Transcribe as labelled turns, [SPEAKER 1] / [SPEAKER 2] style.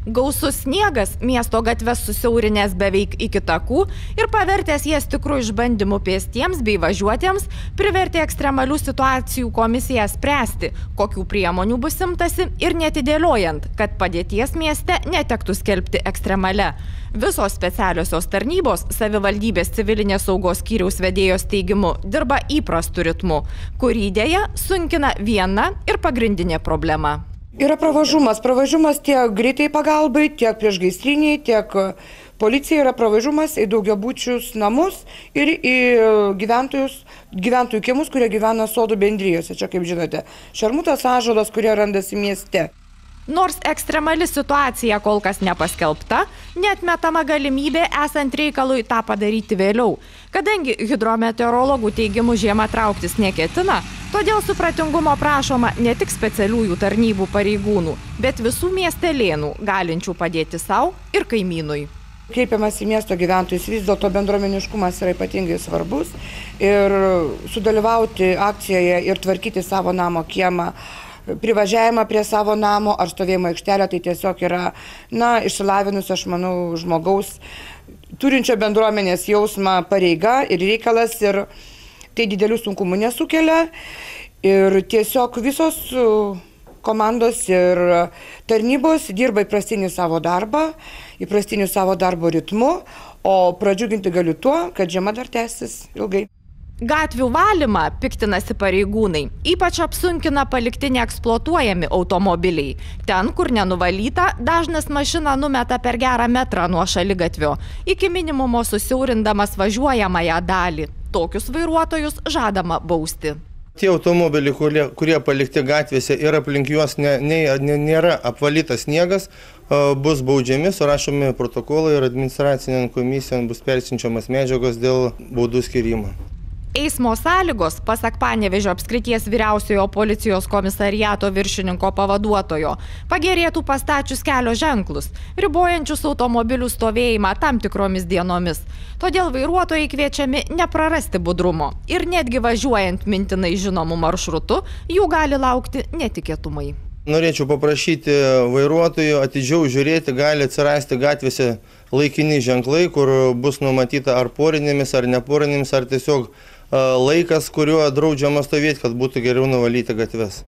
[SPEAKER 1] Gausus sniegas miesto gatves susiaurinęs beveik iki takų ir pavertęs jas tikrų išbandymų pėstiems bei važiuotiems, privertė ekstremalių situacijų komisiją spręsti, kokių priemonių bus imtasi ir netidėliojant, kad padėties mieste netektų skelbti ekstremale. Visos specialiosios tarnybos savivaldybės civilinės saugos skyriaus vedėjos teigimu dirba įprastu ritmu, kurį dėja sunkina viena ir pagrindinė problema.
[SPEAKER 2] Yra pravažumas tiek greitai pagalbai, tiek priešgaisriniai, tiek policija yra pravažumas į daugiabučius namus ir į gyventojų kiemus, kurie gyvena sodų bendrijose. Čia, kaip žinote, šermutas, ąžuolas, kurie randasi mieste.
[SPEAKER 1] Nors ekstremali situacija kol kas nepaskelbta, neatmetama galimybė esant reikalui tą padaryti vėliau. Kadangi hidrometeorologų teigimu žiema trauktis neketina, todėl supratingumo prašoma ne tik specialiųjų tarnybų pareigūnų, bet visų miestelėnų, galinčių padėti savo ir kaimynui.
[SPEAKER 2] Kreipiamas į miesto gyventojus, vis dėlto bendruomeniškumas yra ypatingai svarbus ir sudalyvauti akcijoje ir tvarkyti savo namo kiemą, privažiavimą prie savo namo ar stovėjimo aikštelę, tai tiesiog yra, išsilavinus, aš manau, žmogaus turinčio bendruomenės jausmą pareiga ir reikalas, ir tai didelių sunkumų nesukelia. Ir tiesiog visos komandos ir tarnybos dirba įprastinį savo darbą, įprastiniu savo darbo ritmu, o pradžiuginti galiu tuo, kad žiema dar tęsis ilgai.
[SPEAKER 1] Gatvių valymą piktinasi pareigūnai, ypač apsunkina palikti neeksploatuojami automobiliai. Ten, kur nenuvalyta, dažnas mašiną numeta per gerą metrą nuo šaligatvio, iki minimumo susiaurindamas važiuojamąją dalį. Tokius vairuotojus žadama bausti.
[SPEAKER 3] Tie automobiliai, kurie palikti gatvėse ir aplink juos nėra apvalytas sniegas, bus baudžiami, surašomi protokolai ir administracinėn komisijon bus persiunčiamas medžiagos dėl baudų skyrimo.
[SPEAKER 1] Eismo sąlygos, pasak Panevėžio apskrities vyriausiojo policijos komisariato viršininko pavaduotojo, pagerėtų pastačius kelio ženklus, ribojančius automobilių stovėjimą tam tikromis dienomis. Todėl vairuotojai kviečiami neprarasti budrumo ir netgi važiuojant mintinai žinomų maršrutų, jų gali laukti netikėtumai.
[SPEAKER 3] Norėčiau paprašyti vairuotojų atidžiau žiūrėti, gali atsirasti gatvėse laikini ženklai, kur bus numatyta ar porinėmis, ar neporinėmis, ar tiesiog laikas, kuriuo draudžiama stovėti, kad būtų geriau nuvalyti gatves.